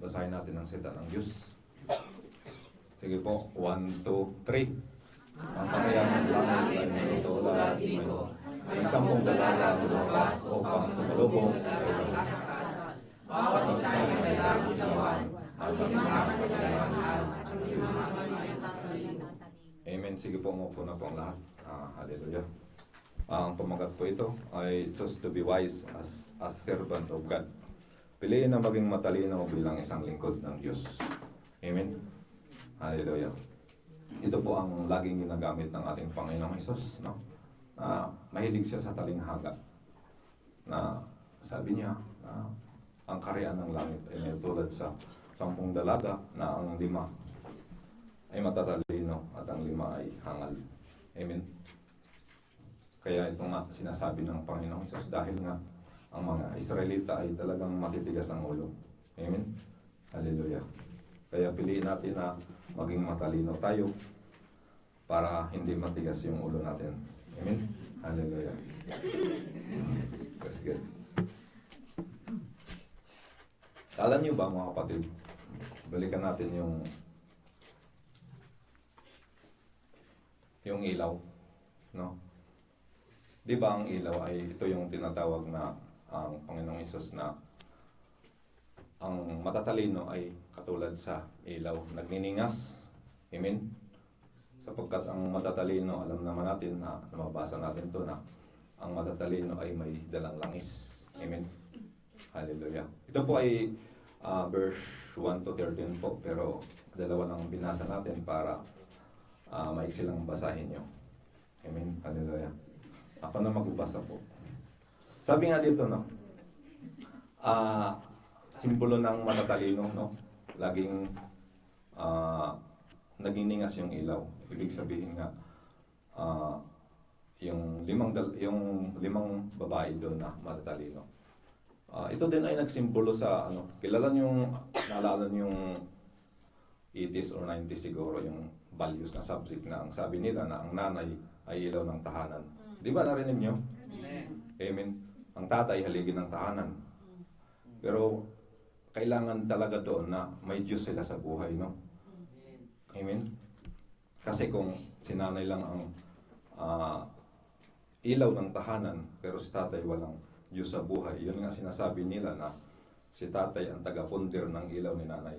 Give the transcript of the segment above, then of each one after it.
Basahin natin ang salita ng Diyos. Sige po, 1, 2, 3. Ang kakayahan ng langit ay natutulad dito. Ang 10 dalaga lumabas upang sumalubong sa ilong. Bawat isa ay kailangang ilawan, at mag-isa sa kailangan, at ang limang ay tatalino. Amen. Sige po, umupo na po ang lahat. Hallelujah. Ang pamagat po ito ay choose to be wise as a servant of God. Piliin na maging matalino bilang isang lingkod ng Diyos. Amen. Hallelujah. Ito po ang laging ginagamit ng ating Panginoong Hesus, no? Mahilig siya sa talinghaga. Na sabi niya, ang karyaan ng langit ay may tulad sa 10 dalaga na ang 5 ay matatalino at ang 5 ay hangal. Amen. Kaya ito nga sinasabi ng Panginoong Hesus dahil nga ang mga Israelita ay talagang matitigas ang ulo. Amen? Hallelujah. Kaya piliin natin na maging matalino tayo para hindi matigas yung ulo natin. Amen? Hallelujah. That's good. Alam niyo ba mga kapatid, balikan natin yung ilaw. No? Di ba ang ilaw ay ito yung tinatawag na ang Panginoong Hesus na ang matatalino ay katulad sa ilaw, nagniningas. Amen? Sapagkat ang matatalino, alam naman natin na mabasa natin to na ang matatalino ay may dalang langis. Amen? Hallelujah. Ito po ay verse 1 to 13 po, pero dalawa lang binasa natin para maiksi lang basahin nyo. Amen? Hallelujah. Ako na magbabasa po. Sabi nga dito, no? Simbolo ng matatalino, no? Laging nagniningas yung ilaw. Ibig sabihin nga, yung limang babae doon na matatalino. Ito din ay nagsimbolo sa, kilala nyo, naalala nyo yung 80s or 90s siguro, yung values na subject na ang sabi nila na ang nanay ay ilaw ng tahanan. Di ba narinig nyo? Amen. Ang tatay haligi ng tahanan. Pero kailangan talaga doon na may Diyos sila sa buhay, no? Amen. Kasi kung si nanay lang ang ilaw ng tahanan, pero si tatay walang Diyos sa buhay, yun nga sinasabi nila na si tatay ang taga-pundir ng ilaw ni nanay.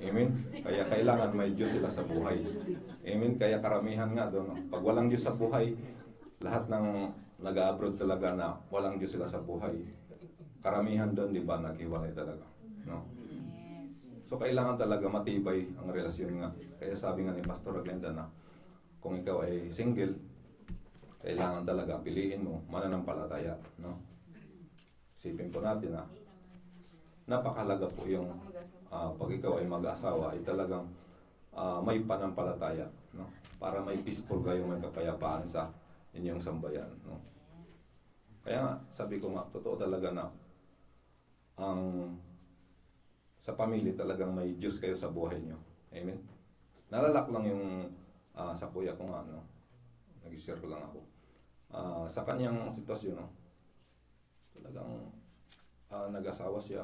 Amen. Kaya kailangan may Diyos sila sa buhay. Amen. Kaya karamihan nga doon, no? Pag walang Diyos sa buhay, lahat ng nag-abroad talaga na walang Diyos sila sa buhay. Karamihan doon, di ba, naghiwalay talaga. No? So, kailangan talaga matibay ang relasyon nga. Kaya sabi nga ni Pastor Glenda na kung ikaw ay single, kailangan talaga piliin mo mananampalataya. No? Isipin po natin na napakalaga po yung pag ikaw ay mag-asawa ay talagang may panampalataya. No? Para may peaceful kayo, may kapayapaan sa inyong sambayan. No? Kaya nga, sabi ko nga, totoo talaga na sa pamilya talagang may Diyos kayo sa buhay nyo. Amen? Nalalak lang yung sa kuya ko nga, no? Nag-share ko lang ako. Sa kanyang sitwasyon, no? Talagang nag-asawa siya.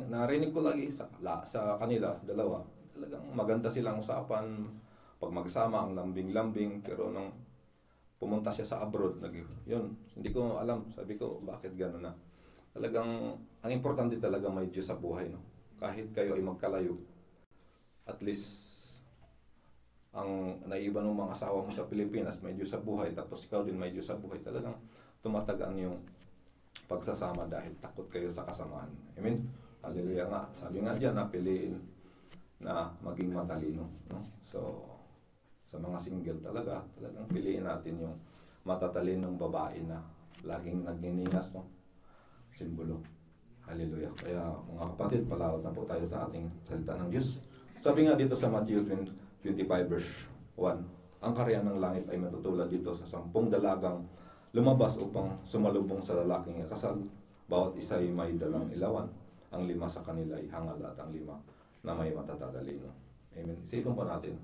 Narinig ko lagi sa kanila, dalawa. Talagang maganda silang usapan. Pag magsama, ang lambing-lambing. Pero nung pumunta siya sa abroad, yun, hindi ko alam. Sabi ko, bakit gano'n na? Talagang, ang importante talaga may Diyos sa buhay, no? Kahit kayo ay magkalayo, at least, ang naiba ng mga asawa mo sa Pilipinas, may Diyos sa buhay, tapos ikaw din may Diyos sa buhay, talagang tumatagaan yung pagsasama dahil takot kayo sa kasamaan. Amen? Hallelujah nga. Sabi nga diyan, piliin na maging matalino, no? So, sa mga single talagang piliin natin yung matatalinong babae na laging nagniningas, no? Simbolo. Hallelujah. Kaya mga kapatid, palawat na po tayo sa ating salita ng Diyos. Sabi nga dito sa Matthew 25 verse 1, ang karyaan ng langit ay matutulad dito sa 10 dalagang lumabas upang sumalubong sa lalaking kasal. Bawat isa ay may dalang ilawan. Ang 5 sa kanila ay hangal at ang 5 na may matatatalino. Amen. Isipin po natin,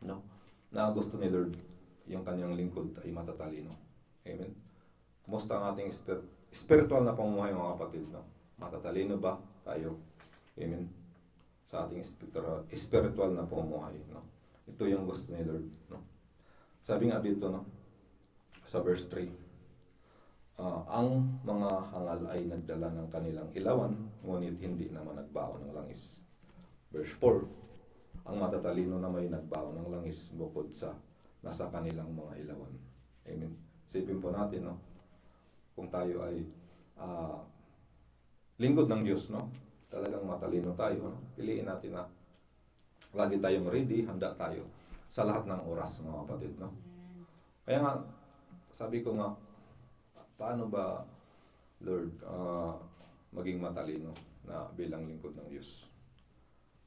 no? Na gusto ni Lord yung kanyang lingkod ay matatalino. Amen. Kumusta ang ating spiritual na pamumuhay mga kapatid? No? Matatalino ba? tayo. Amen. Sa ating spiritual na pumuhay, no? Ito yung gusto ni Lord, no? Sabi nga dito, no, sa verse 3, ang mga hangal ay nagdala ng kanilang ilawan, ngunit hindi naman nagbaon ng langis. Verse 4, ang matatalino na may nagbaon ng langis bukod sa nasa kanilang mga ilawan. Amen. Isipin po natin, no, kung tayo ay lingkod ng Diyos, no, talagang matalino tayo, no? Piliin natin na lagi tayong ready, handa tayo sa lahat ng oras, mga kapatid, no? Kaya nga, sabi ko nga, paano ba, Lord, maging matalino na bilang lingkod ng Diyos?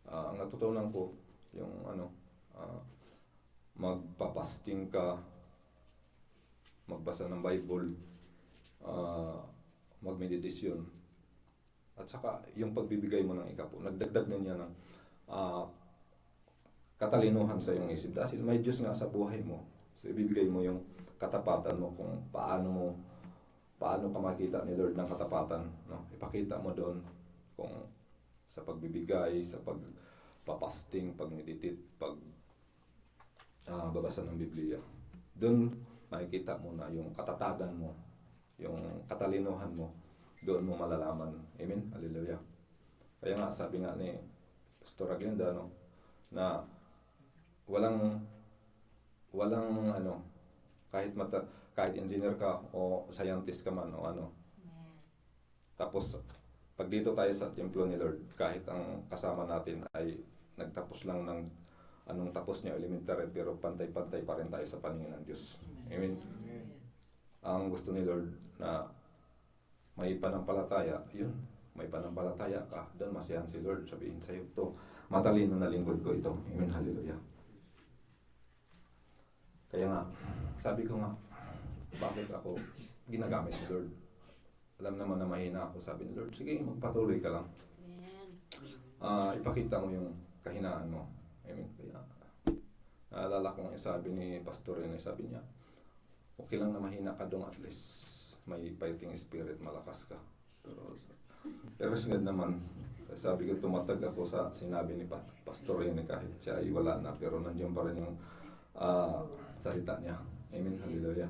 Ang natutunan ko, yung magpapasting ka, magbasa ng Bible, magmeditasyon, at saka yung pagbibigay mo ng ikapo, nagdagdag na niya ng katalinuhan sa iyong isip. Dahil may Diyos nga sa buhay mo. So ibibigay mo yung katapatan mo kung paano ka makita ni Lord ng katapatan, no? Ipakita mo doon kung sa pagbibigay, sa pagpapasting, pagmeditate, babasa ng Biblia. Doon makikita mo na yung katatagan mo, yung katalinuhan mo, doon mo malalaman. Amen? Hallelujah. Kaya nga, sabi nga ni Pastor Aglinda, no, na walang kahit engineer ka o scientist ka man o tapos pag dito tayo sa templo ni Lord, kahit ang kasama natin ay nagtapos lang ng anong tapos niya elementary, pero pantay-pantay pa rin tayo sa paningin ng Diyos. Amen. Ang gusto ni Lord na may panampalataya, yun, may panampalataya ka, doon masiyahan si Lord, sabihin sa'yo, ito, matalino na lingkod ko ito. Amen, hallelujah. Kaya nga, sabi ko nga, bakit ako ginagamit si Lord? Alam naman na mahina ako, sabi ni Lord, sige, magpatuloy ka lang. Ipakita mo yung kahinaan mo. Amen. Kaya, naalala ko nga sabi ni Pastor Rene, sabi niya, okay lang na mahina ka doon, at least may fighting spirit, malakas ka. Pero sagad naman, sabi ko, tumatag ako sa sinabi ni Pastor Rene, kahit siya ay wala na, pero nandiyan pa rin yung salita niya. Amen, hallelujah.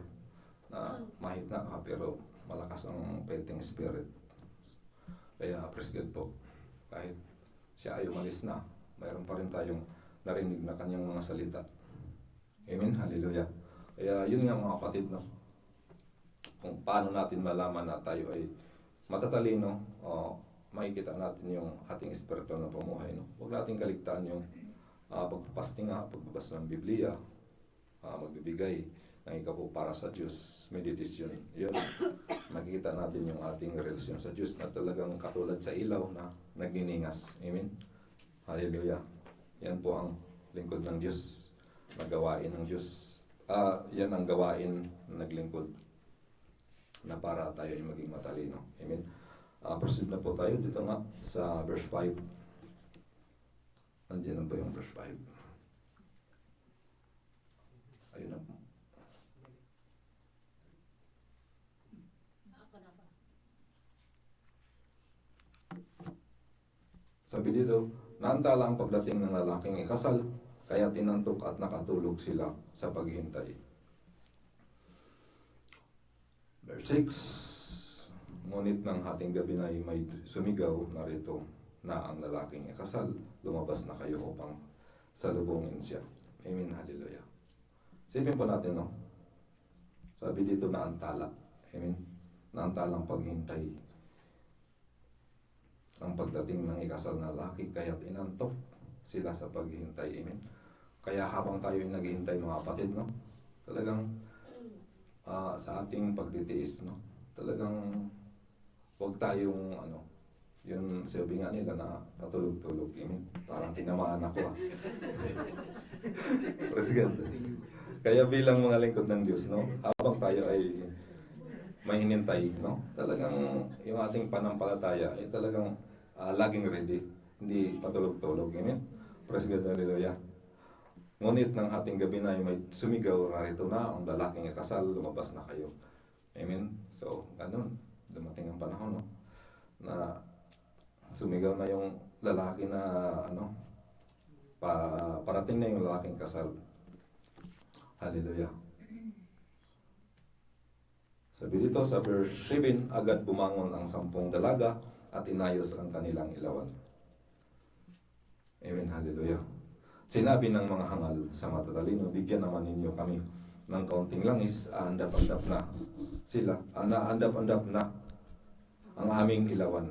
Na mahina ka, pero malakas ang fighting spirit. Kaya praise God po, kahit siya ay umalis na, mayroon pa rin tayong narinig na kanyang mga salita. Amen, hallelujah. Kaya yun nga mga kapatid, no, kung paano natin malaman na tayo ay matatalino, makikita natin yung ating espiritual na pamumuhay, no? Huwag natin kaligtaan yung pagpapasting, pagbabasa ng Biblia, magbibigay ng ikapo para sa Diyos, meditation. Yun, makikita natin yung ating relasyon sa Diyos na talagang katulad sa ilaw na nagniningas. Amen? Hallelujah. Yan po ang lingkod ng Diyos, na gawain ng Diyos. Yan ang gawain na naglingkod na para tayo ay maging matalino. Amen? Proceed na po tayo dito nga sa verse 5. Nandiyan na po yung verse 5. Ayun na po. Sabi dito, naantala ang pagdating ng lalaking ikasal, kaya tinantok at nakatulog sila sa paghihintay. Verse 6, ngunit ng hating gabi na may sumigaw, narito na ang lalaking ikasal, lumabas na kayo upang salubungin siya. Amen, hallelujah. Sipin po natin, no? Sabi dito na antala. Amen. Naantalang paghintay ang pagdating ng ikasal na lalaki, kaya inantok sila sa paghihintay. Amen. Kaya habang tayo ay naghihintay, mga kapatid, no? Talagang sa ating pagtitiis, no? Talagang huwag tayong yun sabi nga nila na patulog-tulog. Amen. Parang tinamaan ako. President. Kaya bilang mga lingkod ng Diyos, no? Habang tayo ay may hinintay, no? Talagang yung ating panampalataya ay talagang laging ready, hindi patulog-tulog. Amen. Praise God, hallelujah. Ngunit ng ating gabi na ay may sumigaw, narito na ang lalaking ikasal, lumabas na kayo. Amen. So, ganun, dumating ang panahon, no? Na sumigaw na yung lalaki na ano, parating na yung lalaking kasal. Hallelujah. Sabi dito sa verse 7, agad bumangon ang 10 dalaga at inayos ang kanilang ilawan. Amen, hallelujah. Sinabi ng mga hangal sa matatalino, bigyan naman ninyo kami ng kaunting langis, aandap-andap na sila, naandap-andap na ang aming ilawan.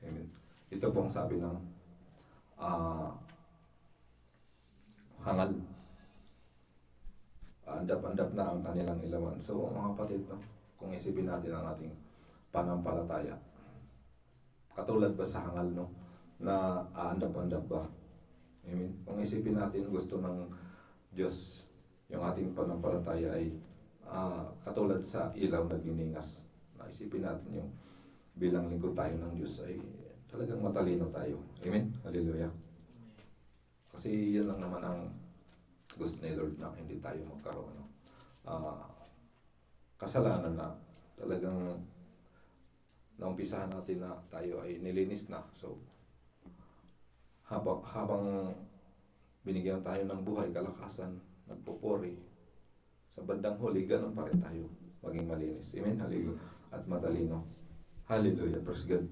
Amen. Ito pong sabi ng hangal. Andap-andap na ang kanilang ilawan. So mga kapatid, no, kung isipin natin ang ating panampalataya, katulad ba sa hangal, no, na aandap-andap ba? Amen. Kung isipin natin, gusto ng Diyos yung ating panampalataya ay katulad sa ilaw na giningas. Naisipin natin yung bilang lingkod tayo ng Diyos ay talagang matalino tayo. Amen. Hallelujah. Kasi yun lang naman ang gusto ni Lord, na hindi tayo magkaroon ng kasalanan na talagang naumpisahan natin na tayo ay nilinis na. So, habang binigyan tayo ng buhay, kalakasan, nagpupuri, sa bandang huli, ganun pa rin tayo maging malinis. Amen? Hallelujah. At matalino. Hallelujah. Praise God.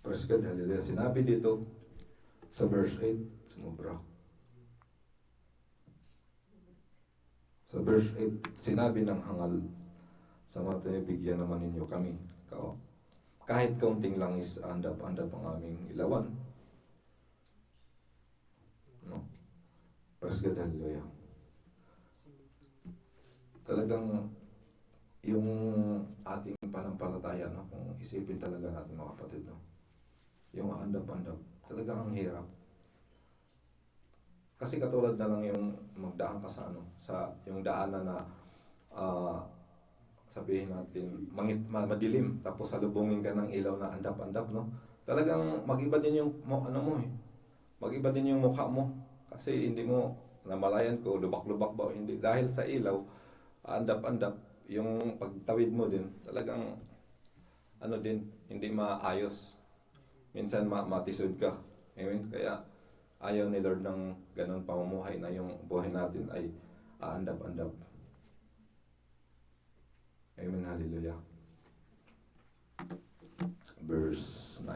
Praise God, hallelujah. Sinabi dito sa verse 8, sumubra. Sa verse 8, sinabi ng hangal sa mata, bigyan naman ninyo kami. Kahit kaunting langis, andap-andap ang aming ilawan. No? Praise God, hallelujah. Talagang yung ating panampalataya, no? Kung isipin talaga natin mga kapatid, no? Yung andap-andap, talagang ang hirap. Kasi katulad na lang yung magdaan ka sa yung daanan na sabihin natin madilim, tapos salubungin ka ng ilaw na andap-andap, no? Talagang mag-iba din yung mag-iba din yung mukha mo, kasi hindi mo namalayan ko lubak-lubak ba o hindi, dahil sa ilaw andap-andap. Yung pagtawid mo din talagang hindi maayos. Minsan matisod ka. Amen? Kaya ayaw ni Lord ng ganun pamumuhay, na yung buhay natin ay aandap-andap. Amen, hallelujah. Verse 9.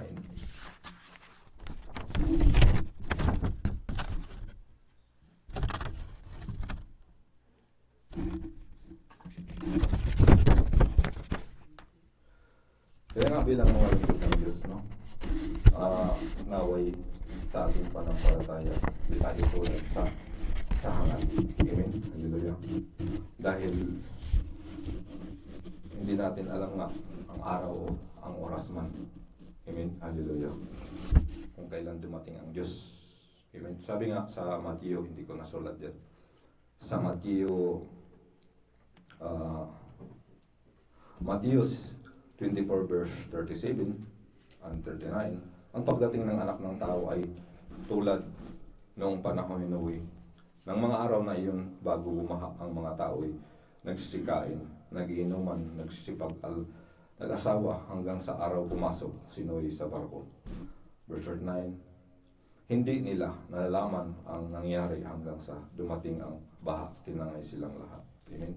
Kaya nga bilang mga lingkod ng Diyos, no? Naway sa ating panampalataya, di tayo tulad sa hangal. Amen? Hallelujah. Dahil hindi natin alam nga ang araw o ang oras man. Amen? Hallelujah. Kung kailan dumating ang Diyos. Amen? Sabi nga sa Matthew, hindi ko nasulat yan. Sa Matthew 24 verse 37 and 39, ang pagdating ng anak ng tao ay tulad noong panahon ni Noe. Nang mga araw na iyon, bago bumaha ang mga tao ay nagsisikain, nagiinuman, nag-asawa hanggang sa araw pumasok si Noe sa barko. Verse 39, hindi nila nalalaman ang nangyari hanggang sa dumating ang baha, tinangay silang lahat. Amen?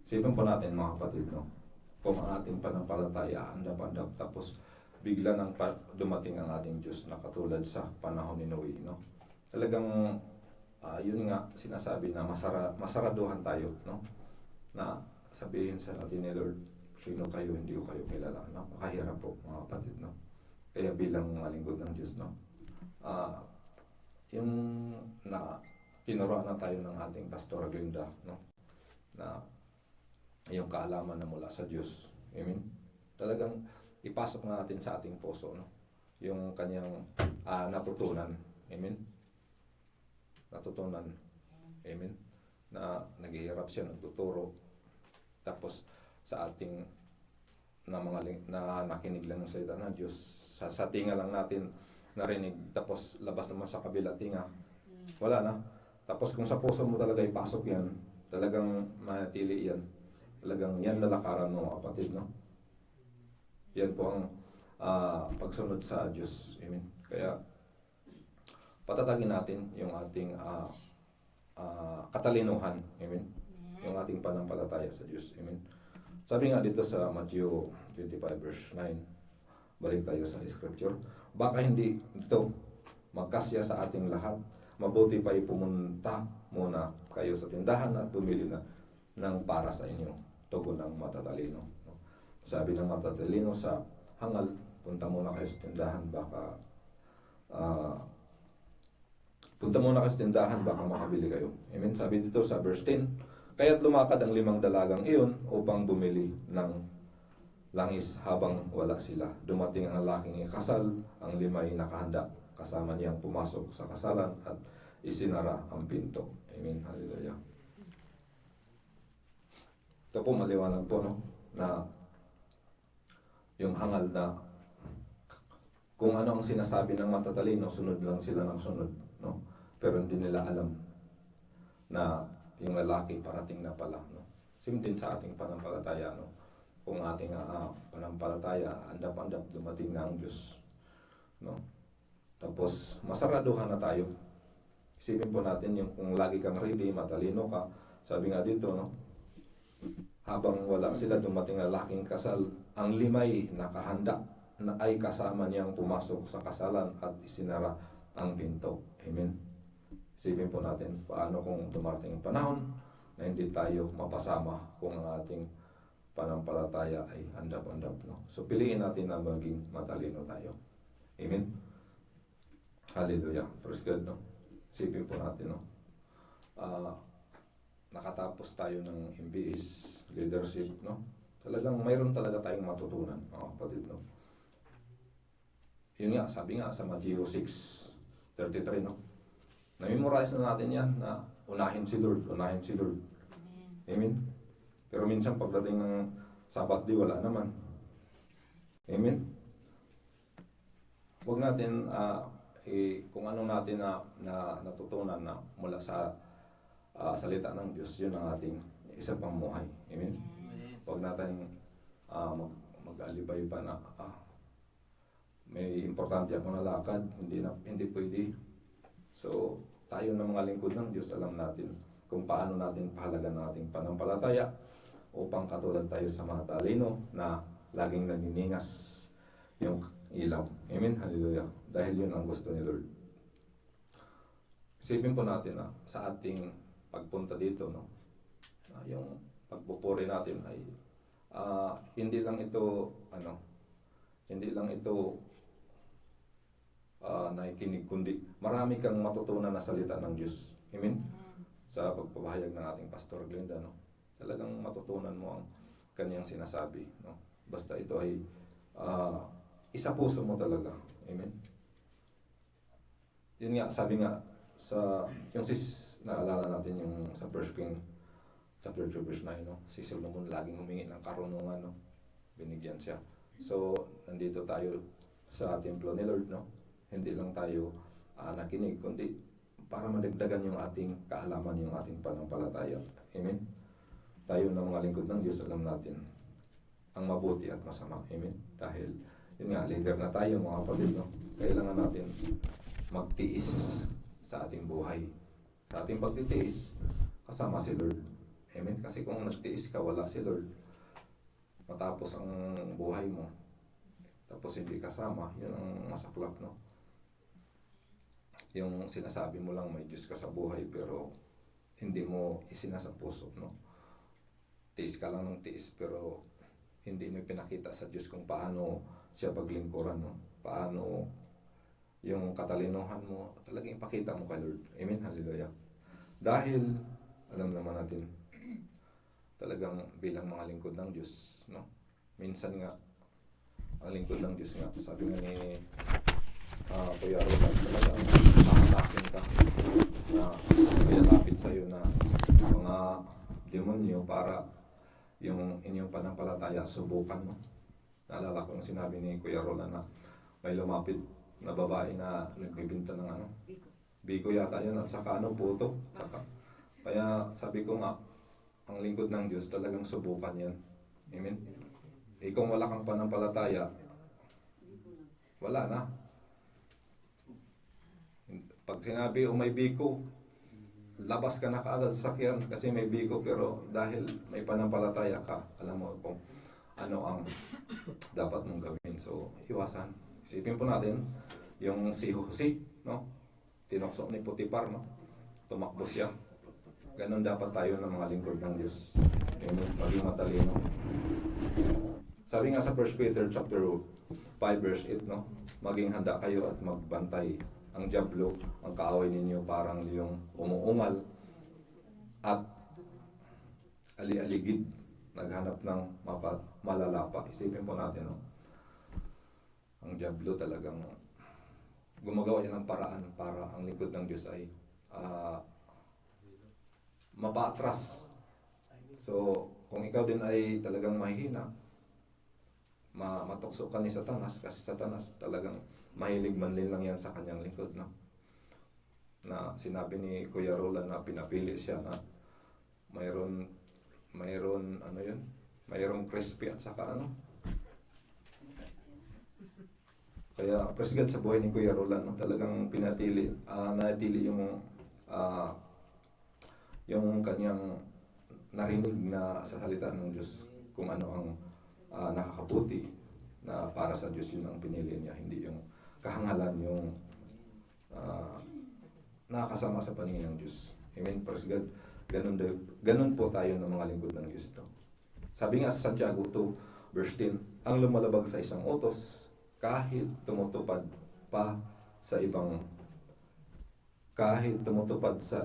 Sipan po natin mga kapatid, no? Kung ang ating panampalataya andap-andap, tapos bigla nang dumating ang ating Diyos na katulad sa panahon ni Noe, no? Talagang yun nga sinasabi na masaraduhan tayo, no? Na sabihin sa atin ni Lord, sino kayo, hindi ko kayo kilala, no? Makahirap po mga kapatid, no? Kaya bilang mga lingkod ng Diyos, no? Yung na tinuruan na tayo ng ating Pastor Glinda, no? Na yung kaalaman na mula sa Diyos. Amen? Talagang ipasok na natin sa ating puso, no? Yung kanyang natutunan. Amen? Natutunan. Amen? Na naghihirap siya, nagtuturo. Tapos sa ating na na nakinig lang ng salita ng Diyos. Sa tinga lang natin narinig, tapos labas naman sa kabila tinga, wala na. Tapos kung sa puso mo talaga ipasok yan, talagang manatili yan. Talagang yan lalakaran mo, kapatid, no? Yan po ang pagsunod sa Diyos. Amen. Kaya patatagin natin yung ating katalinuhan. Amen. Yung ating panampalataya sa Diyos. Amen. Sabi nga dito sa Matthew 25 verse 9, balik tayo sa scripture, baka hindi ito magkasya sa ating lahat, mabuti pa pumunta muna kayo sa tindahan at bumili na ng para sa inyo, tugon ng matatalino. Sabi ng matatalino sa hangal, punta muna kayo sa tindahan, baka makabili kayo. Amen. Sabi dito sa verse 10, kaya't lumakad ang 5 dalagang iyon upang bumili ng langis habang wala sila. Dumating ang laking ikasal, ang 5 ay nakahanda, kasama niyang pumasok sa kasalan at isinara ang pinto. Amen. Hallelujah. Ito po maliwanag po, no, na yung hangal na kung ano ang sinasabi ng matatalino, sunod lang sila ng sunod, no? Pero hindi nila alam na yung lalaki parating na pala, no? Same din sa ating panampalataya, no? Kung ating panampalataya, andap-andap dumating na ang Diyos, no? Tapos masaraduhan na tayo. Isipin po natin yung kung lagi kang ready, matalino ka, sabi nga dito, no? Habang wala sila, dumating na laking kasal, ang 5 nakahanda na ay kasama niyang pumasok sa kasalan at isinara ang pinto. Amen. Isipin po natin paano kung dumating ang panahon na hindi tayo mapasama kung ang ating panampalataya ay andap-andap, no? So piliin natin na maging matalino tayo. Amen. Hallelujah. Praise God, no? Isipin po natin, no? Nakatapos tayo ng MBS leadership, no? Talagang mayroon talaga tayong matutunan, mga kapatid, no? Yun nga, sabi nga sa Matthew 6:33, no? Na-memorize na natin yan na unahin si Lord, unahin si Lord. Amen. Pero minsan pagdating ng Sabat di wala naman. Amen. Huwag natin kung ano natin na natutunan na mula sa salita ng Diyos, yun ang ating isa pang buhay. Amen. Huwag natin mag-alibay pa na may importante ako na lakad, hindi pwede. So, tayo na mga lingkod ng Diyos, alam natin kung paano natin pahalagan ng ating panampalataya upang katulad tayo sa mga talino na laging naniningas yung ilaw. Amen? Hallelujah. Dahil yun ang gusto ni Lord. Isipin po natin na sa ating pagpunta dito, no, yung pagpupuri natin ay hindi lang ito nakikinig, kundi marami kang matutunan na salita ng Diyos. Amen? Sa pagpapahayag ng ating Pastor Glenda, no? Talagang matutunan mo ang kanyang sinasabi, no? Basta ito ay isa puso mo talaga. Amen? Yun nga, sabi nga, naalala natin yung sa 1 King chapter 2 verse 9, no? Si Solomon laging humingi ng karunungan, no? Binigyan siya. So, nandito tayo sa templo ni Lord, no? Hindi lang tayo nakinig, kundi para madagdagan yung ating kaalaman, yung ating panampalataya. Amen? Tayo na mga lingkod ng Diyos, alam natin ang mabuti at masama. Amen? Dahil, yun nga, leader na tayo mga kapatid, no? Kailangan natin magtiis sa ating buhay. Sa ating pagtitiis, kasama si Lord. Amen? Kasi kung nagtiis ka, wala si Lord, matapos ang buhay mo, tapos hindi kasama, yun ang masaklap, no? Yung sinasabi mo lang may Diyos ka sa buhay pero hindi mo isinasa puso, no? Tiis ka lang ng tiis pero hindi mo pinakita sa Diyos kung paano siya paglingkuran, no? Paano yung katalinuhan mo, talagang ipakita mo kay Lord. Amen? Hallelujah. Dahil alam naman natin talagang bilang mga lingkod ng Diyos, no? Minsan nga ang lingkod ng Diyos nga, sabi nga ni Kuya Roland, talagang makakakin ka na pinalapit sa'yo na mga demonyo para yung inyong panampalataya subukan mo. Naalala ko yung sinabi ni Kuya Roland na may lumapit na babae na nagbibinta ng ano, biko yata yun, at saka ano, puto. Saka, kaya sabi ko nga, ang lingkod ng Diyos talagang subukan yan. Amen? Eh kung wala kang panampalataya, wala na. Pag sinabi o may biko, labas ka na kaagad sa sakyan kasi may biko, pero dahil may panampalataya ka, alam mo kung ano ang dapat mong gawin. So, iwasan. Isipin po natin, yung si Jose, no? Tinuksok ni Potiphar, no? Tumakbo siya. Ganon dapat tayo ng mga lingkod ng Diyos. Amen. Maging matalino. Sabi nga sa 1 Peter chapter 5 verse 8, no? Maging handa kayo at magbantay. Ang dyablo, ang kaaway ninyo parang yung umuungal at ali-aligid, naghanap ng malalapa. Isipin po natin, no? Ang dyablo talagang gumagawa yan ng paraan para ang lingkod ng Diyos ay mapaatras. So, kung ikaw din ay talagang mahihina, matukso ka ni Satanas, kasi Satanas talagang mahilig manlin lang yan sa kanyang lingkod, no? Na sinabi ni Kuya Roland na pinapili siya na mayroon ano yun? Mayroong crispy at saka ano? Kaya praise God sa buhay ni Kuya Roland, no? Talagang natili yung kanyang narinig na sa salita ng Diyos, kung ano ang nakakabuti na para sa Diyos, yun ang pinili niya, hindi yung kahangalan, yung nakakasama sa paningin ng Diyos. Amen, praise God. Ganun po tayo ng mga lingkod ng Diyos, no? Sabi nga sa Santiago 2 verse 10, ang lumalabag sa isang utos, kahit tumutupad sa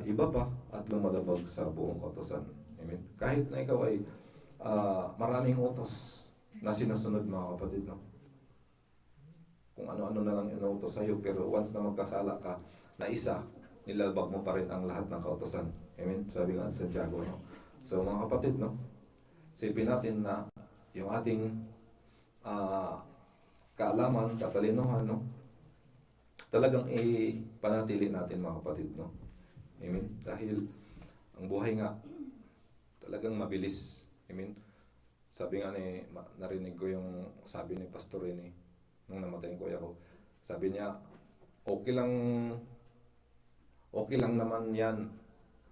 iba pa at lumalabag sa buong utosan. Amen. Kahit na ikaw ay maraming utos na sinusunod, mga kapatid, no? Kung ano-ano na lang inuutos sa'yo, pero once na magkasala ka na isa, nilalabag mo pa rin ang lahat ng kautosan. Amen. Sabi nga sa Santiago, no? So mga kapatid, no? Sipin natin na yung ating kaalaman, katalinuhan, no? Talagang panatili natin, mga kapatid, no? Amen. Dahil ang buhay nga talagang mabilis. Amen. Sabi nga narinig ko yung sabi ni Pastor Rene nung namatay yung kuya ko. Sabi niya, okay lang naman yan.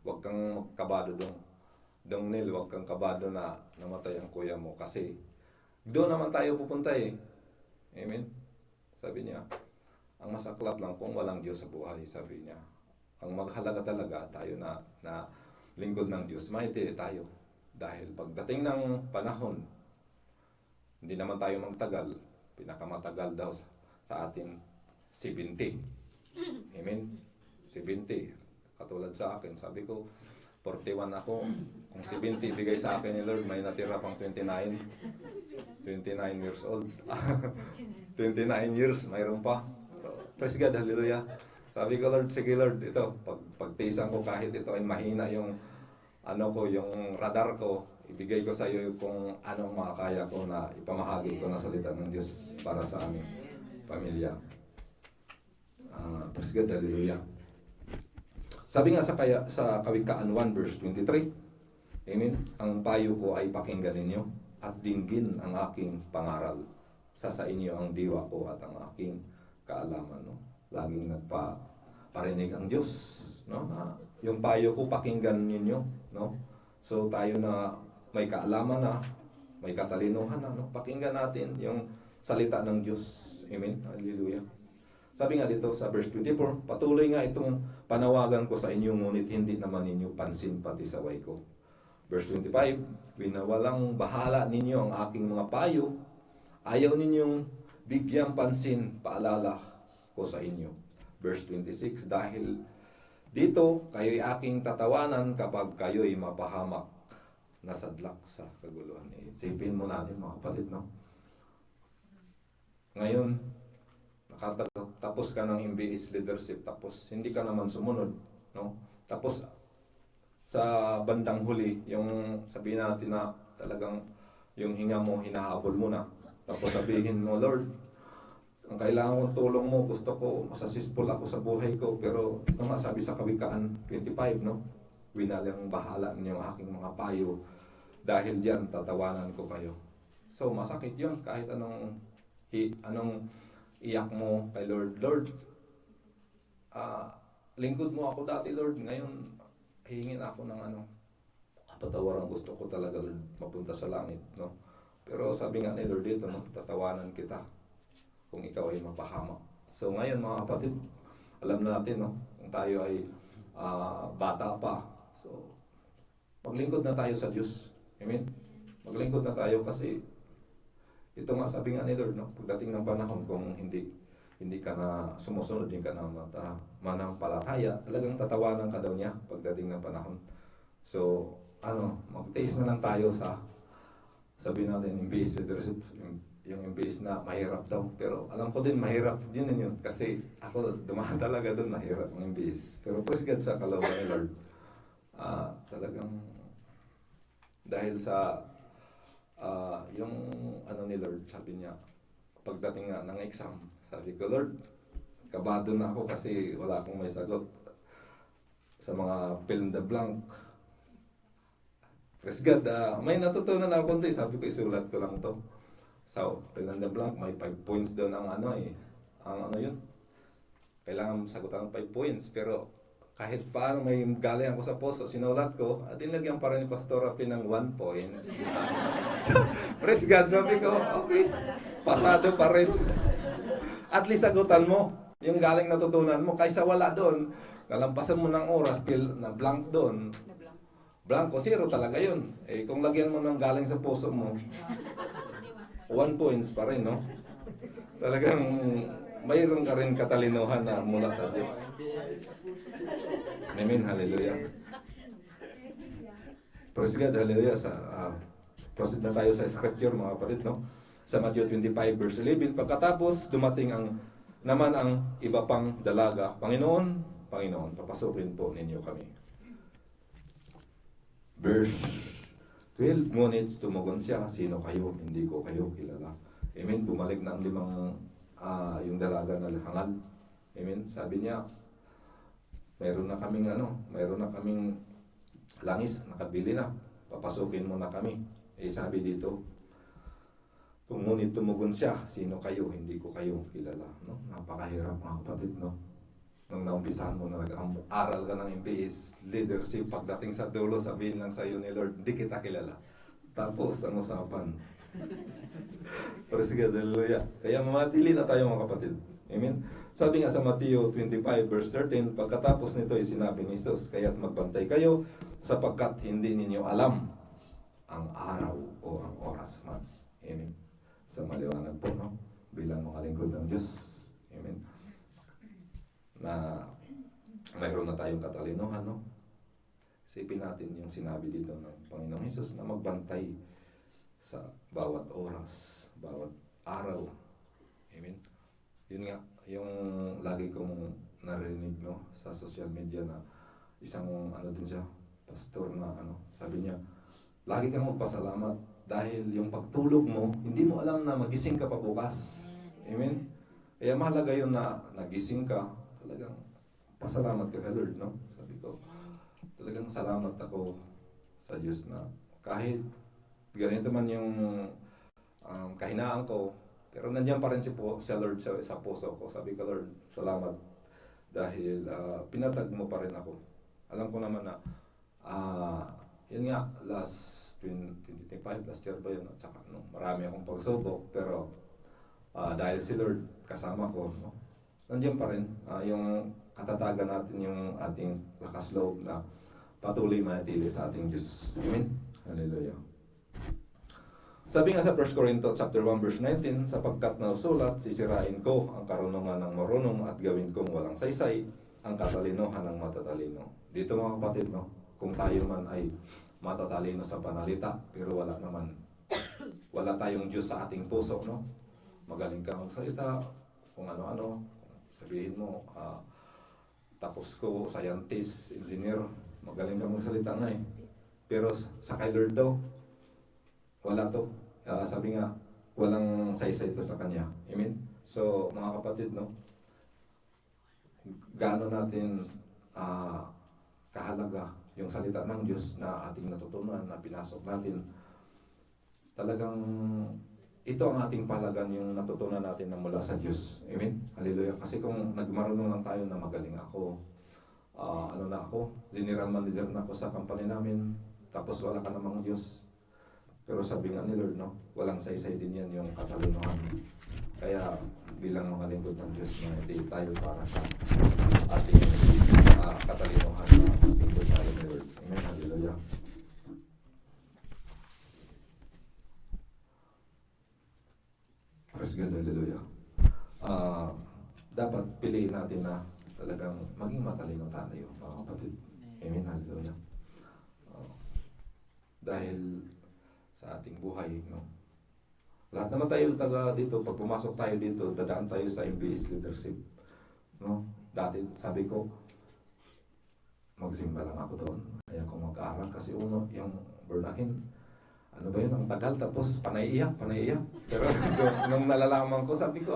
Huwag kang kabado dong Nil, huwag kang kabado na namatay ang kuya mo kasi doon naman tayo pupunta eh. Amen. Sabi niya, ang masaklap lang kung walang Diyos sa buhay, sabi niya. Ang maghalaga talaga tayo na lingkod ng Diyos, maitili tayo. Dahil pagdating ng panahon, hindi naman tayo magtagal, pinakamatagal daw sa atin, 70. Amen? 70. Katulad sa akin, sabi ko, 41 ako. Kung 70 bigay sa akin ni Lord, may natira pang 29 years old. 29 years, mayroon pa. Praise God, hallelujah. Sabi ko, Lord, sige Lord, ito, pagtiisan ko kahit ito ay mahina yung yung radar ko, ibigay ko sa iyo kung anong makakaya ko na ipamahagi ko na salita ng Diyos para sa aming pamilya. Praise God, hallelujah. Sabi nga sa Kawikaan 1 verse 23, amen, ang payo ko ay pakinggan ninyo at dinggin ang aking pangaral. Sa inyo ang diwa ko at ang aking kaalaman, no? Laging nagpaparinig ang Diyos, no? Na yung payo ko pakinggan ninyo, no? So tayo na may kaalaman na, may katalinuhan na, no? Pakinggan natin yung salita ng Diyos. Amen. Hallelujah. Sabi nga dito sa verse 24, patuloy nga itong panawagan ko sa inyo, ngunit hindi naman ninyo pansin pati saway ko. Verse 25, winawalang bahala ninyo ang aking mga payo, ayaw ninyong bigyang pansin, paalala ko sa inyo. Verse 26, dahil dito kayo'y aking tatawanan kapag kayo'y mapahamak, nasadlak sa kaguluhan. Isipin mo natin, mga kapatid, no? Ngayon, nakatapos ka ng MBS leadership, tapos hindi ka naman sumunod, no? Tapos sa bandang huli, yung sabihin natin na talagang yung hinga mo, hinahabol mo na, Tapos sabihin mo, Lord, ang kailangan kong tulong mo, gusto ko, successful ako sa buhay ko. Pero ito nga sabi sa Kawikaan 25, no? Winalang bahala niyo ang aking mga payo. Dahil diyan, tatawanan ko kayo. So, masakit yun. Kahit anong iyak mo kay Lord. Lord, lingkod mo ako dati, Lord. Ngayon, hihingin ako ng kapatawaran. Gusto ko talaga, Lord, mapunta sa langit, no? Pero sabi nga ni Lord dito, no? Tatawanan kita kung ikaw ay mapahamak. So ngayon mga kapatid, alam na natin, no? Kung tayo ay bata pa. So, maglingkod na tayo sa Diyos. Amen? Maglingkod na tayo kasi ito nga sabi nga ni Lord, no? Pagdating ng panahon kung hindi ka na sumusunod, hindi ka na manampalataya, talagang tatawanan ka daw niya pagdating ng panahon. So, mag-taste na lang tayo sa sabihin natin, yung imbis na mahirap daw. Pero alam ko din, mahirap din yun. Kasi ako, dumaan talaga doon, mahirap ang imbis. Pero praise God sa kalooban ni Lord. Talagang, dahil sa, yung ni Lord, sabi niya, pagdating nga ng exam, sabi ko, Lord, kabado na ako kasi wala akong may sagot sa mga fill in the blank. Praise God, may natutunan ako konti. Sabi ko, isulat ko lang to. So, fill in the blank, may 5 points doon ang yun. Kailangan sagutan ng 5 points. Pero kahit paano may galing ako sa puso, sinulat ko, dinagyan pa rin ni Pastor Rafi ng 1 points. Praise God, sabi ko, okay, pasado pa rin. At least sagutan mo yung galing natutunan mo. Kaysa wala doon, nalampasan mo ng oras, fill na blank doon. Blanco, 0 talaga yun. Kung lagyan mo ng galing sa puso mo, 1 points pa rin, no? Talagang mayroon ka rin katalinuhan na mula sa Diyos. Amen, hallelujah. Praise God, hallelujah. Proceed na tayo sa scripture, mga kapatid, no? Sa Matthew 25 verse 11, pagkatapos dumating naman ang iba pang dalaga. Panginoon, papasukin po ninyo kami. Verse 12, ngunit tumugon siya, sino kayo? Hindi ko kayo kilala. Amen. Bumalik na ang yung dalaga na hangal. Amen. Sabi niya, mayroon na kaming langis, nakabili na. Papasukin mo na kami. Sabi dito, kung ngunit tumugon siya, sino kayo? Hindi ko kayo kilala. No? Napakahirap mga kapatid, no? Nung naumpisahan mo na nag-aral ka ng MPS, leadership, pagdating sa dulo, sabihin lang sa iyo ni Lord, hindi kita kilala. Tapos, ang usapan. Praise God, hallelujah. Kaya mamatili na tayo mga kapatid. Amen? Sabi nga sa Matthew 25 verse 13, pagkatapos nito ay sinabi ni Jesus, kaya't magbantay kayo sapagkat hindi ninyo alam ang araw o ang oras man. Amen? Sa maliwanag po, no? Bilang mga lingkod ng Diyos. Amen? Na mayroon na tayong katalinuhan, no? Isipin natin yung sinabi dito ng Panginoong Hesus na magbantay sa bawat oras, bawat araw. Amen? Yun nga, yung lagi kong narinig, no, sa social media na isang din siya, pastor na sabi niya, lagi kang magpasalamat dahil yung pagtulog mo, hindi mo alam na magising ka pa bukas. Amen? Kaya mahalaga yun na nagising ka, talagang pasalamat ka kay Lord, no? Sabi ko, talagang salamat ako sa Diyos na kahit ganito man yung kahinaan ko, pero nandiyan pa rin si Lord sa puso ko. Sabi ko, Lord, salamat dahil pinatag mo pa rin ako. Alam ko naman na yun nga, last 2025, last year ba yun, at saka marami akong pagsubok, pero dahil si Lord kasama ko, no? Nandiyan pa rin yung katatagan natin, yung ating lakas loob na patuloy manatili sa ating Diyos. Amen? Hallelujah. Sabi nga sa 1 Corinto chapter 1 verse 19, sapagkat nausulat, sisirain ko ang karunungan ng marunong at gawin kong walang saysay ang katalinuhan ng matatalino. Dito mga kapatid, no? Kung tayo man ay matatalino sa panalita, pero wala tayong Diyos sa ating puso, no? Magaling kang magsalita, kung ano-ano, sabihin mo, tapos ko, scientist, engineer, magaling kang magsalita na eh. Pero sa kay Lord daw, wala to. Sabi nga, walang saysay ito sa Kanya. Amen? So, mga kapatid, no? Gaano natin kahalaga yung salita ng Diyos na ating natutunan, na pinasok natin. Talagang ito ang ating pahalagan, yung natutunan natin na mula sa Diyos. Amen? Hallelujah. Kasi kung nagmarunong lang tayo na magaling ako, ano na ako, general manager na ako sa company namin, tapos wala ka namang Diyos. Pero sabi nga ni Lord, no, walang saysay din yan yung katalinuhan. Kaya bilang mga lingkod ng Diyos, hindi tayo para sa ating katalinuhan na lingkod tayo ni Lord. Amen, hallelujah. Praise God, hallelujah. Dapat piliin natin na talagang maging matalino tayo, mga kapatid. Amen, hallelujah. Dahil sa ating buhay, no? Lahat naman tayo taga dito, pag pumasok tayo dito, dadaan tayo sa MBS leadership. No? Dati sabi ko, magsimba lang ako doon. Ayaw ko mag-aaral kasi yung burnakin, ano ba yun, ang tagal, tapos panay iyak. Pero nung nalalaman ko, sabi ko,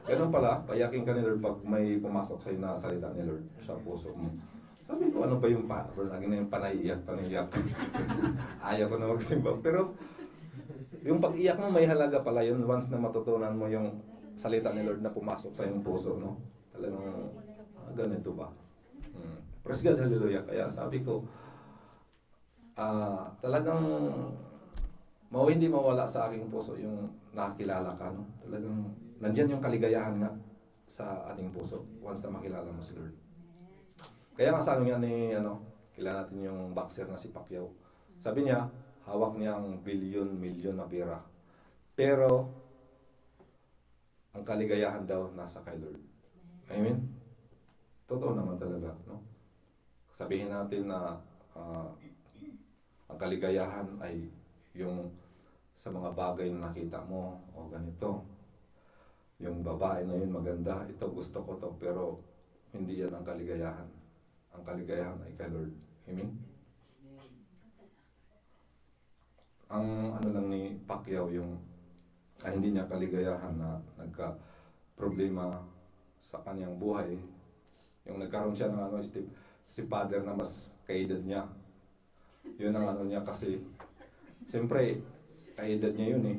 ganun pala, payakin ka ni Lord pag may pumasok sa'yo na salita ni Lord sa puso mo. Sabi ko, ano ba yung burnakin na yung panay iyak. Ayaw ko na magsimba. Pero yung pag-iyak mo, may halaga pala yun once na matutunan mo yung salita ni Lord na pumasok sa iyong puso, no? Talagang, ganito ba? Praise God, hallelujah. Kaya sabi ko, talagang hindi mawala sa aking puso yung nakakilala ka, no? Talagang, nandyan yung kaligayahan nga sa ating puso once na makilala mo si Lord. Kaya nga sabi nga ni, kilala natin yung boxer na si Pacquiao. Sabi niya, hawak niya ang bilyon-milyon na pera. Pero, ang kaligayahan daw nasa kay Lord. Amen? Totoo naman talaga, no? Sabihin natin na ang kaligayahan ay yung sa mga bagay na nakita mo, o ganito. Yung babae na yun maganda, ito gusto ko to, pero hindi yan ang kaligayahan. Ang kaligayahan ay kay Lord. Amen? Ang lang ni Pacquiao yung hindi niya kaligayahan na nagka-problema sa kanyang buhay. Yung nagkaroon siya ng si father na mas kaedad niya. Yun ang niya kasi siyempre kaedad niya yun eh.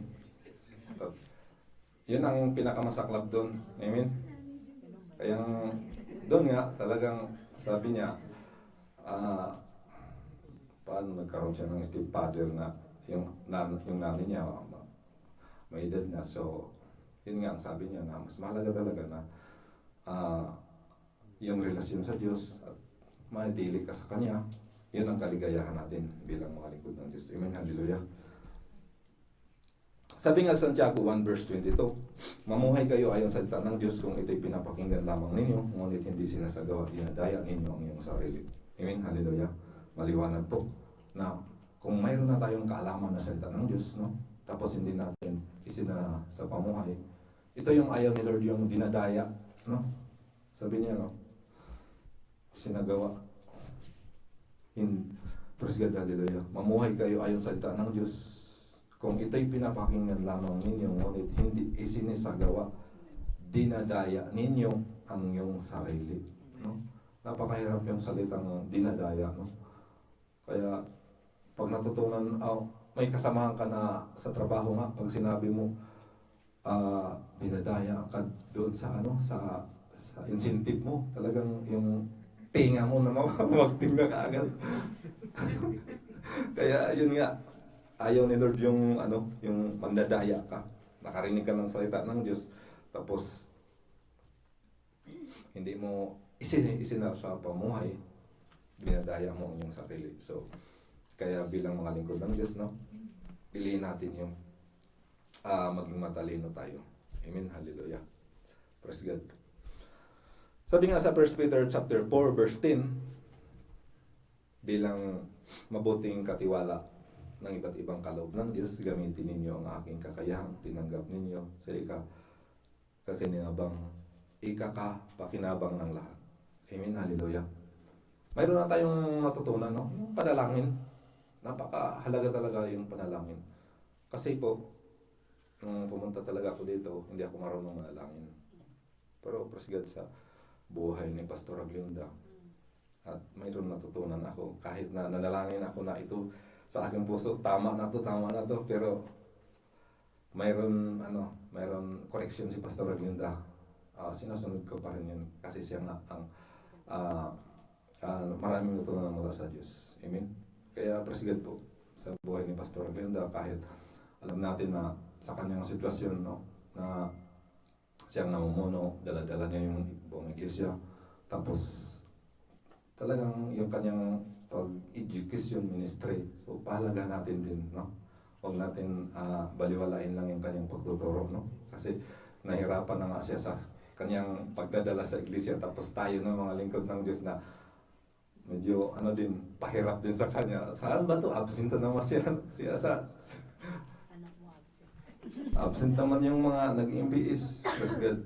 Yun ang pinakamasaklap doon. Amen? Kaya doon nga talagang sabi niya paano nagkaroon siya ng stepfather na yung nanay niya may edad na. So yun nga ang sabi niya na mas mahalaga talaga na yung relasyon sa Diyos at madili ka sa Kanya. Yun ang kaligayahan natin bilang mga lingkod ng Diyos. Amen, hallelujah. Sabi nga Santiago 1 verse 22, mamuhay kayo ayon sa salita ng Diyos kung ito'y pinapakinggan lamang ninyo, ngunit hindi sinasagawa, dinadaya ninyo ang iyong sarili. Amen, hallelujah. Maliwanag po na kung mayroon na tayong kaalaman na salita ng Diyos, no? Tapos hindi natin isina sa pamuhay, ito yung ayaw ni Lord, yung dinadaya, no? Sabi niya, no? Sinagawa. Praise God, hallelujah. Mamuhay kayo ayon sa salita ng Diyos kung ito'y pinapakinggan lamang ninyo, ngunit hindi isinisagawa, dinadaya ninyo ang iyong sarili. No? Napakahirap yung salitang dinadaya. No? Kaya, pag natutunan, may kasamahan ka na sa trabaho nga, pag sinabi mo, dinadaya ka doon sa sa incentive mo, talagang yung tinga mo na magtinga ka agad. Kaya, yun nga, ayaw ni Lord yung yung mandadaya ka. Nakarinig ka ng salita ng Diyos, tapos hindi mo isina sa pamuhay, binadaya mo ang iyong sarili. So, kaya bilang mga lingkod ng Diyos, no, piliin natin yung maging matalino tayo. Amen, hallelujah. Praise God. Sabi nga sa 1 Peter chapter 4 verse 10, bilang mabuting katiwala ng iba't ibang kaloob ng Diyos, gamitin ninyo ang aking kakayahang tinanggap ninyo sa ikakapakinabang ng lahat. Amen, hallelujah. Mayroon na tayong natutunan, no? Yung panalangin. Napakahalaga talaga yung panalangin. Kasi po, nung pumunta talaga ako dito, hindi ako marunong manalangin. Pero praise God sa buhay ni Pastor Aglinda. At mayroon natutunan ako. Kahit na nanalangin ako na ito sa aking puso, tama na to. Pero mayroon correction si Pastor Aglinda. Sinusunod ko pa rin yun. Kasi siya nga ang maraming natutunan mula sa Diyos. Amen? Kaya praise God po sa buhay ni Pastor Aglinda, kahit alam natin na sa kanyang sitwasyon, no, na siyang namumuno, dala-dala niya yung buong iglesia, tapos talagang yung kanyang pag-education ministry, so pahalaga natin din, no? Huwag natin baliwalain lang yung kanyang pagtuturo, no? Kasi nahirapan na nga siya sa kanyang pagdadala sa iglesia, tapos tayo ng mga lingkod ng Diyos na medyo pahirap din sa kanya. Saan ba to? Absent naman siya sa Anak mo absent. absent naman yung mga nag-MBS. Praise God.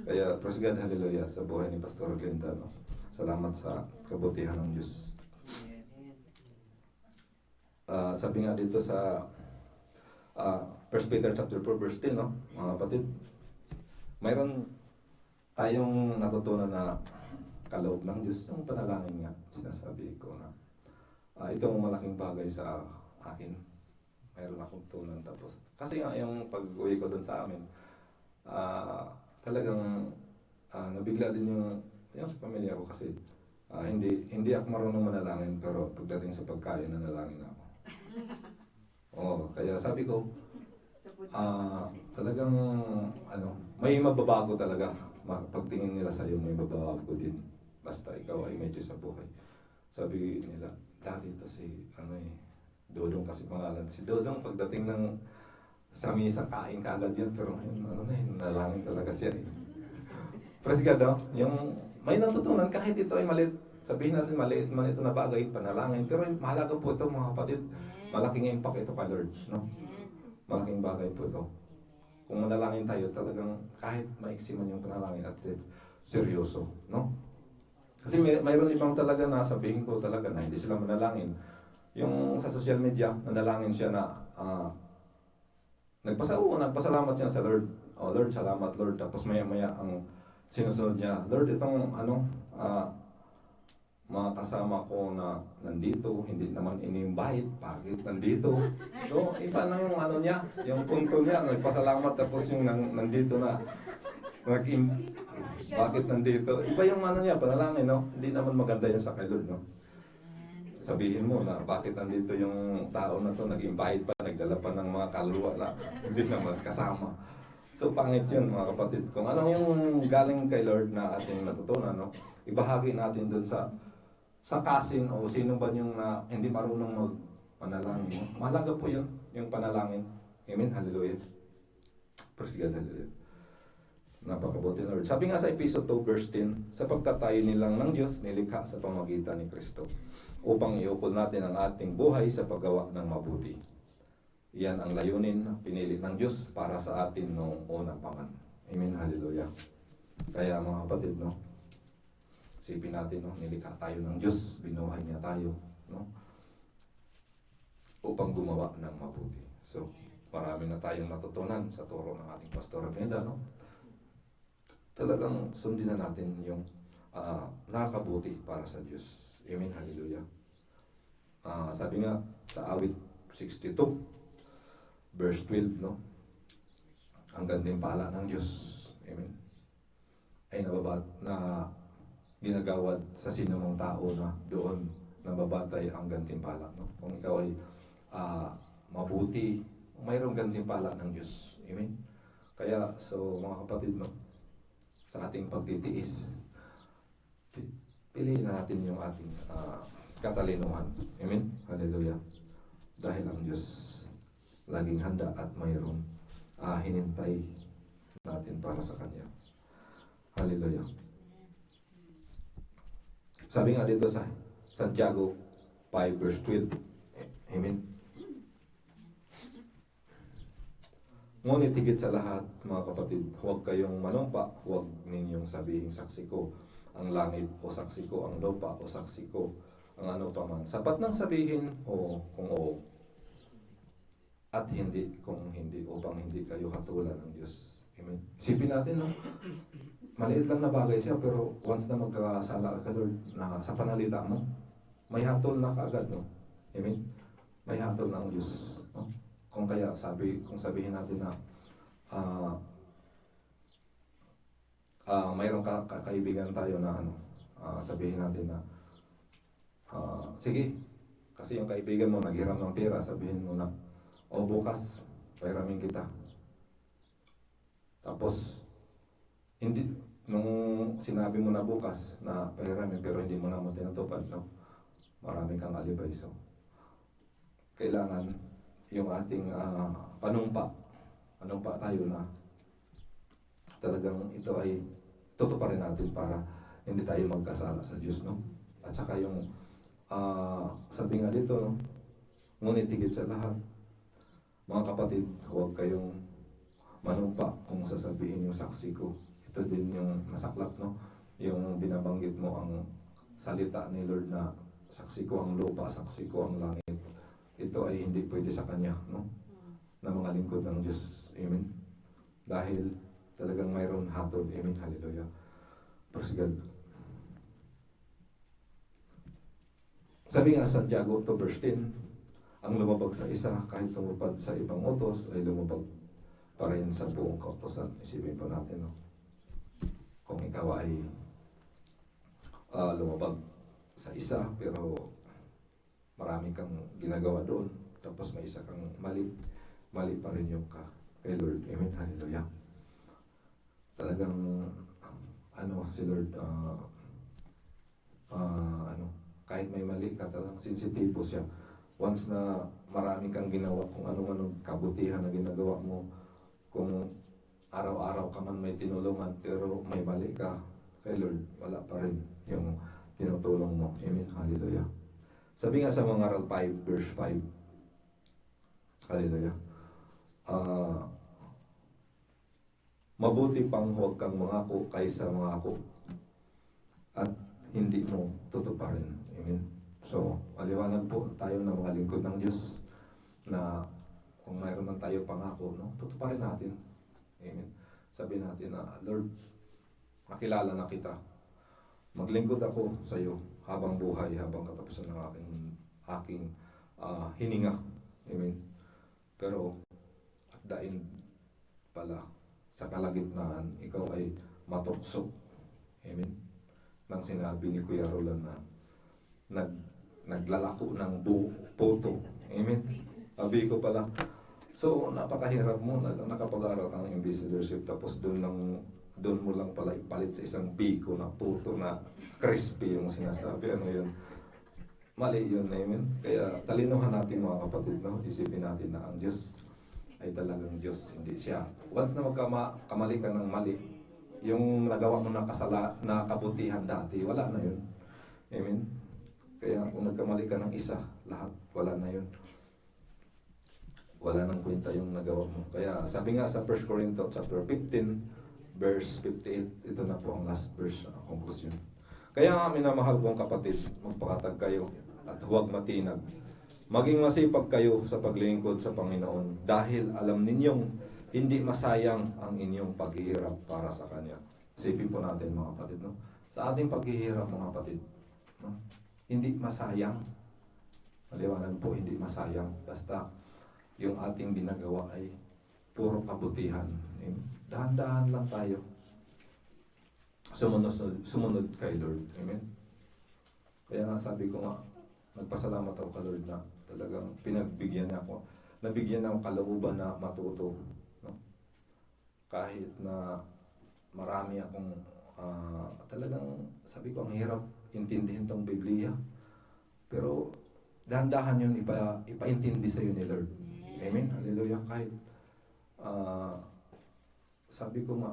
Kaya praise God, hallelujah, sa buhay ni Pastor Aglinda, no? Salamat sa kabutihan ng Diyos. Sabi nga dito sa 1 Peter chapter 4 verse 10, no? Mga kapatid, mayroon tayong natutunan na kaloob ng Diyos, yung panalangin nga, sinasabi ko na ito ang malaking bagay sa akin. Mayroon akong tunan, tapos kasi nga yung pag-uwi ko doon sa amin, talagang nabigla din yung sa pamilya ko kasi hindi ako marunong manalangin, pero pagdating sa pagkain, nanalangin ako. Kaya sabi ko, talagang may mababago talaga. Pagtingin nila sa iyo, may mababago din. Basta ikaw ay medyo sa buhay. Sabi nila, dati ito si Dodong kasi pangalan. Si Dodong pagdating ng sa misa, kain kaagad yan, pero ngayon, nalangin talaga siya. Praise God, no? Yung may natutunan kahit ito ay maliit. Sabihin natin maliit man ito na bagay, panalangin. Pero mahalaga po ito, mga kapatid. Malaking impact ito kay Lord, no? Malaking bagay po ito. Kung manalangin tayo, talagang kahit maiksi man yung panalangin at seryoso, no? Kasi mayroon ibang talaga na sabihin ko talaga na hindi sila manalangin. Yung sa social media, nanalangin siya na nagpasalamat siya sa Lord. Lord, salamat Lord. Tapos maya-maya ang sinusunod niya, Lord, itong mga kasama ko na nandito, hindi naman ini-invite, bakit nandito? So, iba na yung niya, yung punto niya, nagpasalamat tapos yung nandito na, bakit nandito? Iba yung niya, panalangin, no? Hindi naman maganda yan sa kay Lord, no? Sabihin mo na bakit nandito yung tao na to, nag-invite pa, nagdala pa ng mga kaluluwa na hindi naman kasama. So, pangit yun, mga kapatid. Kung ano yung galing kay Lord na ating natutunan, no? Ibahagi natin dun sa kasin o sino ba yung hindi marunong magpanalangin. Mahalaga po yun, yung panalangin. Amen, hallelujah. Praise God, hallelujah. Napakabuti na Lord. Sabi nga sa episode 2 verse 10, sapagkat tayo nilang ng Diyos nilikha sa pamagitan ni Kristo upang iukol natin ang ating buhay sa paggawa ng mabuti. Iyan ang layunin na pinili ng Diyos para sa atin noong unang pangan. Amen, hallelujah. Kaya mga kapatid, no? Isipin natin, no? Nilikha tayo ng Diyos, binuhay niya tayo, no? Upang gumawa ng mabuti. So, marami na tayong natutunan sa turo ng ating Pastor Aglinda, no? Talagang sundin na natin yung nakakabuti para sa Diyos. Amen, hallelujah. Sabi nga sa awit 62, verse 12, no? Ang gantimpala ng Diyos, amen, ay nababat na ginagawad sa sinumang tao na doon nababatay ang gantimpala, no? Kung ikaw ay mabuti, mayroong gantimpala ng Diyos, amen. Kaya so mga kapatid, no, sa ating pagtitiis, piliin na natin yung ating katalinuhan. Amen? Hallelujah. Dahil ang Diyos laging handa at mayroong hinintay natin para sa Kanya. Hallelujah. Sabi nga dito sa Santiago 5 verse 12. Amen. Ngunit higit sa lahat, mga kapatid, huwag kayong manumpa, huwag ninyong sabihin saksi ko ang langit o saksi ko ang lupa o saksi ko ang ano pa man. Sapat nang sabihin o kung oo At hindi kung hindi upang hindi kayo hatulan ng Diyos. Amen. Isipin natin, no? Maliit lang na bagay siya, pero once na magkasala ka, Lord, na sa panalita mo, may hatol na kaagad, no? Amen. May hatol ng Diyos, no? Kung kaya kung sabihin natin na mayroong kaibigan tayo na sabihin natin na sige, kasi yung kaibigan mo naghiram ng pera, sabihin mo na, o bukas, pahiramin kita. Tapos, hindi, nung sinabi mo na bukas na pahiramin pero hindi mo naman tinatupad, no? Marami kang alibay. So, kailangan yung ating panumpa tayo na talagang ito ay tutuparin natin para hindi tayo magkasala sa Diyos, no? At saka yung sabi nga dito, no? Ngunit higit sa lahat, mga kapatid, huwag kayong manumpa kung sasabihin yung saksi ko. Ito din yung masaklap, no? Yung binabanggit mo ang salita ni Lord na saksi ko ang lupa, saksi ko ang langit. Ito ay hindi pwede sa Kanya, no? Na mga lingkod ng Diyos. Amen. Dahil talagang mayroon hatol. Amen. Hallelujah. Praise God. Sabi nga sa Santiago 2 verse 10, ang lumabag sa isa kahit tumupad sa ibang utos ay lumabag pa rin sa buong kautosan. Isipin po natin, no? Kung ikaw ay lumabag sa isa pero marami kang ginagawa doon, tapos may isa kang mali pa rin yung kay Lord. Amen. Hallelujah. Talagang si Lord kahit may mali ka, talagang sensitibo siya. Once na marami kang ginawa, kung anong kabutihan na ginagawa mo, kung araw-araw ka man may tinulungan, pero may mali ka, kay Lord, wala pa rin yung tinutulong mo. Amen. Hallelujah. Sabi nga sa mga 5 verse 5, hallelujah, mabuti pang huwag kang mangako kaysa mangako at hindi mo tutuparin. Amen. So, maliwanag po tayo ng mga lingkod ng Diyos na kung mayroon man tayo pangako, no, tutuparin natin. Amen. Sabi natin na, Lord, nakilala na kita. Maglingkod ako sa iyo habang buhay, habang katapusan ng aking hininga. Amen. Pero at the end pala, sa kalagitnaan, ikaw ay matukso. Amen. Nang sinabi ni Kuya Roland na naglalako ng puto. Amen. Sabi ko pala, so napakahirap mo, nakapag-aral ka ng ambassadorship, tapos doon mo lang pala ipalit sa isang biko na puto na crispy yung sinasabi. Ano yun? Mali yun. Amen. Kaya talinuhan natin mga kapatid, no? Isipin natin na ang Diyos ay talagang Diyos, hindi siya. Once na kamali ka ng mali, yung nagawa mo na kabutihan dati, wala na yun. Amen. Kaya kung nagkamali ka ng isa, lahat, wala na yun. Wala nang kwenta yung nagawa mo. Kaya sabi nga sa 1 Corinthians chapter 15, verse 58, ito na po ang last verse, conclusion. Kaya nga minamahal kong kapatid, magpakatag kayo at huwag matinag. Maging masipag kayo sa paglingkod sa Panginoon dahil alam ninyong hindi masayang ang inyong paghihirap para sa Kanya. Isipin po natin mga kapatid, no? Sa ating paghihirap mga kapatid, no? Hindi masayang. Maliwanag po, hindi masayang. Basta yung ating ginagawa ay puro kabutihan. Dahan-dahan lang tayo. Sumunod kay Lord. Amen. Kaya nga sabi ko nga, nagpasalamat ako kay Lord na talagang nabigyan ako kalooban na matuto. No? Kahit na marami akong talagang sabi ko ang hirap intindihin tong Biblia. Pero dahan-dahan yun ipaintindi sa iyo ni Lord. Amen. Hallelujah. Kahit sabi ko nga,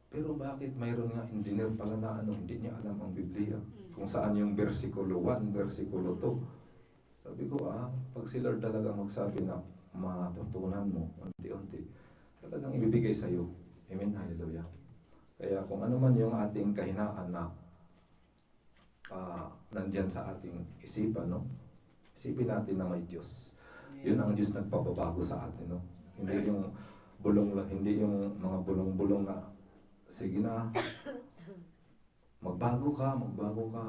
pero bakit mayroon nga engineer pala na hindi niya alam ang Biblia? Kung saan yung versikulo 1, versikulo 2. Sabi ko, pag si Lord talaga magsabi na matutunan mo unti-unti, talagang ibibigay sa iyo. Amen. Hallelujah. Kaya kung ano man yung ating kahinaan na nandyan sa ating isipan, no? Isipin natin na may Diyos. Yun ang Diyos nagpapabago sa atin, no? Hindi yung bulong lang, hindi yung mga bulong-bulong na, sige na, magbago ka, magbago ka.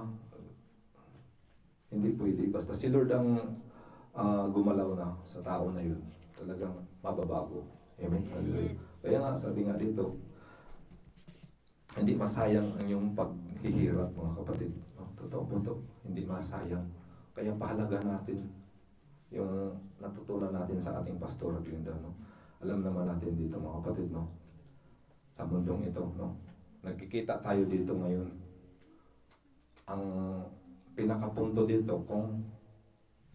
Hindi pwede. Basta si Lord ang gumalaw na sa tao na yun. Talagang mababago. Amen? Hallelujah. Kaya nga, sabi nga dito, hindi masayang ang iyong paghihirap, mga kapatid. No? Totoo po to. Hindi masayang. Kaya pahalaga natin yung natutunan natin sa ating pastor at Linda, no? Alam naman natin dito, mga kapatid, no? Sa mundong ito, no? Nagkikita tayo dito ngayon. Ang pinakapunto dito, kung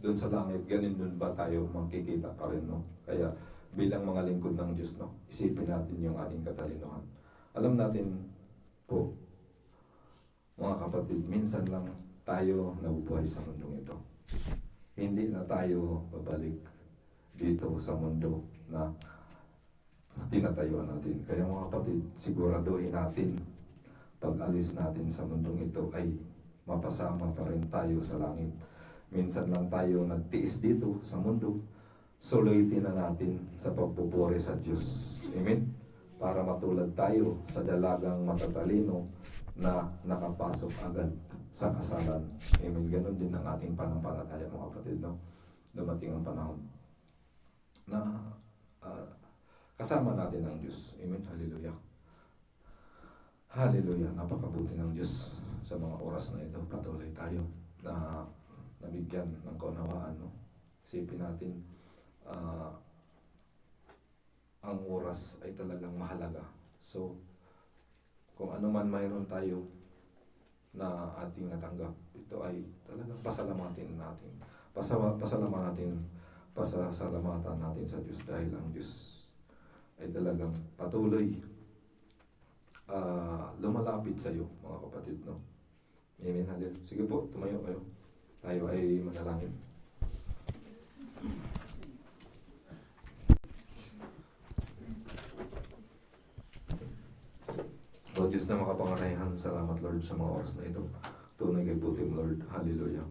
doon sa langit, ganin doon ba tayo makikita pa rin, no? Kaya bilang mga lingkod ng Diyos, no? Isipin natin yung ating katalinuhan. Alam natin po, mga kapatid, minsan lang tayo nabubuhay sa mundong ito. Hindi na tayo babalik dito sa mundo na tinatayuan natin. Kaya mga kapatid, siguraduhin natin pag alis natin sa mundong ito ay mapasama pa rin tayo sa langit. Minsan lang tayo nagtiis dito sa mundo, sulitin na natin sa pagpupuri sa Diyos. Amen? Para matulad tayo sa dalagang matatalino na nakapasok agad sa kasalan. Amen. Ganon din ang ating panampalataya, mga kapatid, no? Dumating ang panahon na kasama natin ang Diyos. Amen. Hallelujah. Hallelujah. Napakabuti ng Diyos sa mga oras na ito. Patuloy tayo na nabigyan ng kaunawaan, no? Isipin natin, ang oras ay talagang mahalaga. So, kung ano man mayroon tayo na ating natanggap, ito ay talagang pasalamatan natin. Pasalamatan natin sa Diyos dahil ang Diyos ay talagang patuloy lumalapit sa iyo, mga kapatid, no? Amen. Hallelujah. Sige po, tumayo kayo. Tayo ay manalangin. O Diyos na makapangyarihan, salamat Lord sa mga oras na ito. Tunay kay buti mo, Lord. Hallelujah.